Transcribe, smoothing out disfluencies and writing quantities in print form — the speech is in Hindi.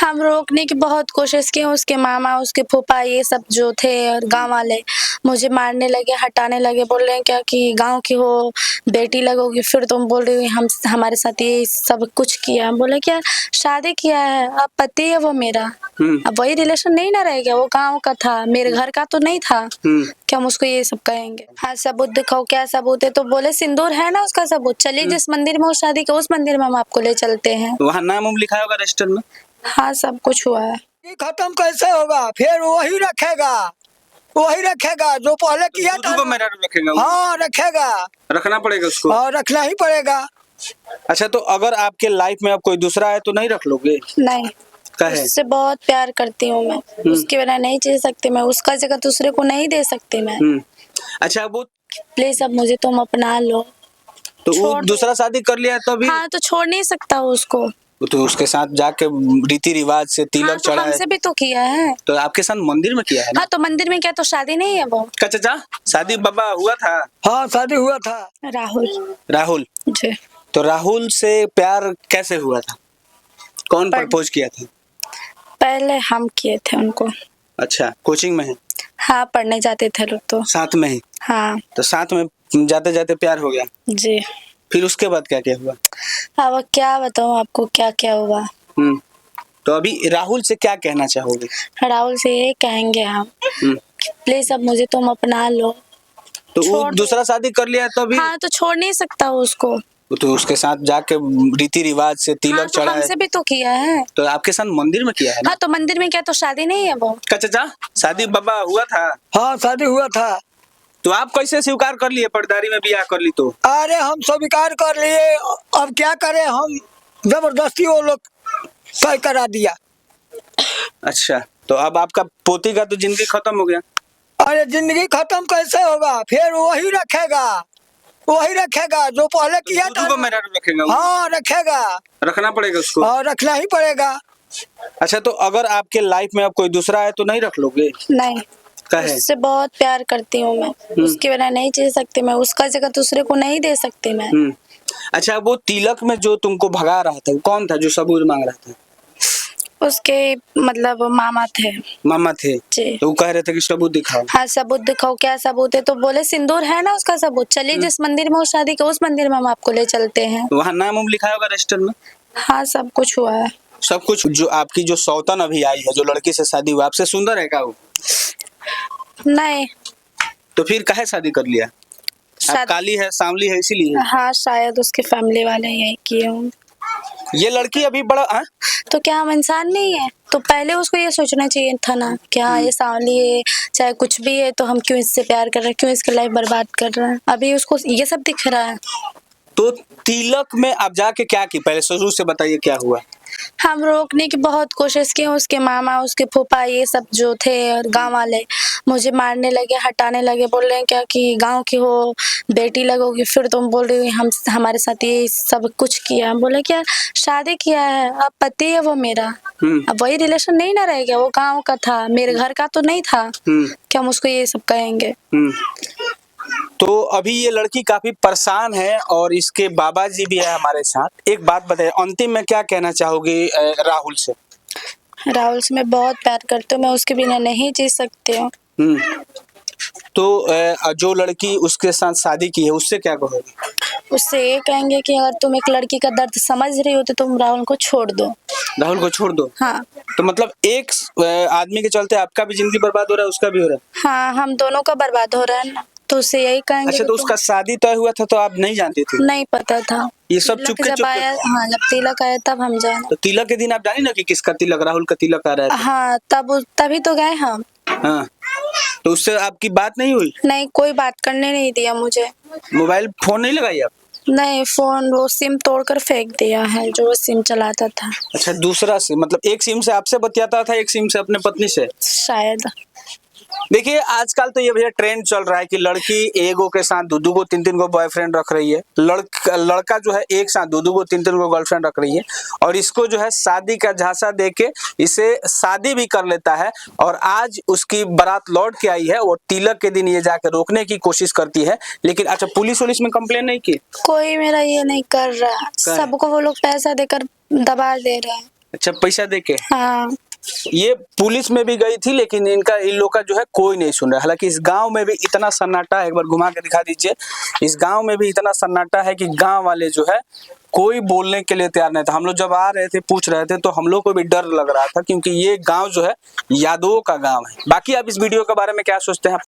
हम रोकने की बहुत कोशिश की, उसके मामा, उसके फूफा ये सब जो थे और गाँव वाले मुझे मारने लगे, हटाने लगे, बोल रहे हैं क्या कि गाँव की हो, बेटी लगोगी, फिर तुम बोल रही हो हम हमारे साथ ये सब कुछ किया। हम बोले क्या शादी किया है, अब पति है वो मेरा, अब वही रिलेशन नहीं ना रहेगा, वो गाँव का था, मेरे घर का तो नहीं था कि हम उसको ये सब कहेंगे। हाँ सबूत दिखाओ, क्या सबूत है? तो बोले सिंदूर है ना उसका सबूत, चलिए जिस मंदिर में वो शादी का उस मंदिर में हम आपको ले चलते हैं। वहाँ नाम उम लिखा होगा रजिस्टर में? हाँ सब कुछ हुआ है। ये खत्म कैसे होगा? फिर वही रखेगा जो पहले किया था। को मेरा रखेगा वो? हाँ रखेगा, रखना पड़ेगा उसको। हाँ रखना ही पड़ेगा। अच्छा तो अगर आपके लाइफ में अब कोई दूसरा है तो नहीं रख लोगे? नहीं, काहे? उससे बहुत प्यार करती हूँ मैं, उसके बिना नहीं जी सकती मैं, उसका जगह दूसरे को नहीं दे सकती मैं। अच्छा वो प्लीज अब मुझे तुम अपना लो। तो वो छोड़ दो। दूसरा शादी कर लिया तो अभी? हाँ तो छोड़ नहीं सकता उसको। तो उसके साथ जाके रीति रिवाज से तिलक हाँ, तो चढ़ा है, हमसे भी तो किया है। तो आपके साथ मंदिर में किया है ना? हाँ तो मंदिर में क्या तो शादी नहीं है वो? का चाचा शादी बाबा हुआ था? हाँ शादी हुआ था। राहुल जी। तो राहुल से प्यार कैसे हुआ था? कौन प्रपोज किया था? पहले हम किए थे उनको। अच्छा कोचिंग में है? हाँ पढ़ने जाते थे लोग तो। साथ में ही? हाँ तो साथ में जाते जाते प्यार हो गया? जी। फिर उसके बाद क्या क्या हुआ? अब क्या बताऊँ आपको क्या क्या हुआ। तो अभी राहुल से क्या कहना चाहोगे? राहुल से ये कहेंगे हम, प्लीज अब मुझे तुम अपना लो। तो वो दूसरा शादी कर लिया तो अभी? हाँ तो छोड़ नहीं सकता उसको। तो उसके साथ जाके रीति रिवाज से तिलक हाँ, तो चढ़ा है, हमसे भी तो किया है। तो आपके साथ मंदिर में किया है ना? हाँ तो मंदिर में क्या तो शादी नहीं है वो? का चाचा शादी बाबा हुआ था? हाँ शादी हुआ था। तो आप कैसे स्वीकार कर लिए पर्दारी में ब्याह कर ली तो? अरे हम स्वीकार कर लिए, अब क्या करें, हम जबरदस्ती वो लोग सही करा दिया। अच्छा तो अब आपका पोती का तो जिंदगी खत्म हो गया। अरे जिंदगी खत्म कैसे होगा? फिर वही रखेगा जो पहले किया था। को मेरा रखेगा वो? हाँ रखेगा, रखना पड़ेगा उसको। हाँ रखना ही पड़ेगा। अच्छा तो अगर आपके लाइफ में अब कोई दूसरा है तो नहीं रख लोगे? नहीं, काहे? उससे बहुत प्यार करती हूँ मैं, उसके बिना नहीं जी सकती मैं, उसका जगह दूसरे को नहीं दे सकती मैं। अच्छा वो तिलक में जो तुमको भगा रहा था वो कौन था जो सबूत मांग रहा था? उसके मतलब मामा थे। मामा थे जी। तो वो कह रहे थे कि सबूत दिखाओ। हाँ सबूत दिखाओ, क्या सबूत है? तो बोले सिंदूर है ना उसका सबूत, चलिए जिस मंदिर में वो शादी का उस मंदिर में हम आपको ले चलते हैं। वहाँ नाम उम लिखा होगा रजिस्टर में? हाँ सब कुछ हुआ है। सब कुछ। जो आपकी जो सौतन अभी आई है, जो लड़की से शादी हुआ, आपसे सुंदर है क्या वो? नहीं। तो फिर काहे शादी कर लिया? आप काली है, सांवली है, इसीलिए? हाँ शायद उसके फैमिली वाले यही किए होंगे। ये लड़की अभी बड़ा तो क्या हम इंसान नहीं है? तो पहले उसको ये सोचना चाहिए था ना कि हाँ ये सांवली है, चाहे कुछ भी है, तो हम क्यों इससे प्यार कर रहे हैं, क्यों इसकी लाइफ बर्बाद कर रहे हैं? अभी उसको ये सब दिख रहा है। तो तिलक में आप जाके क्या की? पहले शुरू से बताइए क्या हुआ। हम रोकने की बहुत कोशिश की, उसके मामा, उसके फूफा ये सब जो थे और गाँव वाले मुझे मारने लगे, हटाने लगे, बोल रहे हैं क्या कि गाँव की हो, बेटी लगोगी, फिर तुम बोल रही हो हम हमारे साथ ये सब कुछ किया। हम बोले क्या शादी किया है, अब पति है वो मेरा, अब वही रिलेशन नहीं ना रहेगा, वो गाँव का था, मेरे घर का तो नहीं था कि हम उसको ये सब कहेंगे। तो अभी ये लड़की काफी परेशान है और इसके बाबा जी भी है हमारे साथ। एक बात बताइए, अंतिम में क्या कहना चाहोगी राहुल से? राहुल से मैं बहुत प्यार करती हूँ, मैं उसके बिना नहीं जी सकती हूँ। तो जो लड़की उसके साथ शादी की है उससे क्या कहोगे? उससे ये कहेंगे कि अगर तुम एक लड़की का दर्द समझ रही हो तो तुम राहुल को छोड़ दो। राहुल को छोड़ दो? हाँ। तो मतलब एक आदमी के चलते आपका भी जिंदगी बर्बाद हो रहा है, उसका भी हो रहा है? हाँ हम दोनों का बर्बाद हो रहा है ना, तो उससे यही कहेंगे। अच्छा तो उसका शादी तय हुआ था तो आप नहीं जानते थे? नहीं पता था, ये सब चुपके जब आया, हाँ जब तिलक आया तब हम जाने। तो तिलक के दिन आप जानी ना कि किसका तिलक, राहुल का तिलक आ रहा है? हाँ तभी तो गए हम। हाँ तो उससे आपकी बात नहीं हुई? नहीं, कोई बात करने नहीं दिया मुझे। मोबाइल फोन नहीं लगाई आप? नहीं, फोन वो सिम तोड़कर फेंक दिया है जो सिम चलाता था। अच्छा दूसरा सिम, मतलब एक सिम से आपसे बतियाता था, एक सिम से अपने पत्नी से? शायद। देखिए आजकल तो ये भैया ट्रेंड चल रहा है कि लड़की एगो के साथ दो को तीन को बॉयफ्रेंड रख रही है, लड़का जो है एक साथ दो को तीन को गर्लफ्रेंड रख रही है, और इसको जो है शादी का झांसा देके इसे शादी भी कर लेता है। और आज उसकी बारात लौट के आई है, वो तिलक के दिन ये जाकर रोकने की कोशिश करती है, लेकिन अच्छा पुलिस में कंप्लेन नहीं की? कोई मेरा ये नहीं कर रहा, सबको वो लोग पैसा देकर दबा दे रहे हैं। अच्छा, पैसा दे के। हाँ। ये पुलिस में भी गई थी, लेकिन इन लोग का जो है कोई नहीं सुन रहा। हालांकि इस गांव में भी इतना सन्नाटा है, एक बार घुमा के दिखा दीजिए। इस गांव में भी इतना सन्नाटा है कि गांव वाले जो है कोई बोलने के लिए तैयार नहीं था। हम लोग जब आ रहे थे, पूछ रहे थे, तो हम लोग को भी डर लग रहा था, क्योंकि ये गांव जो है यादवों का गांव है। बाकी आप इस वीडियो के बारे में क्या सोचते हैं?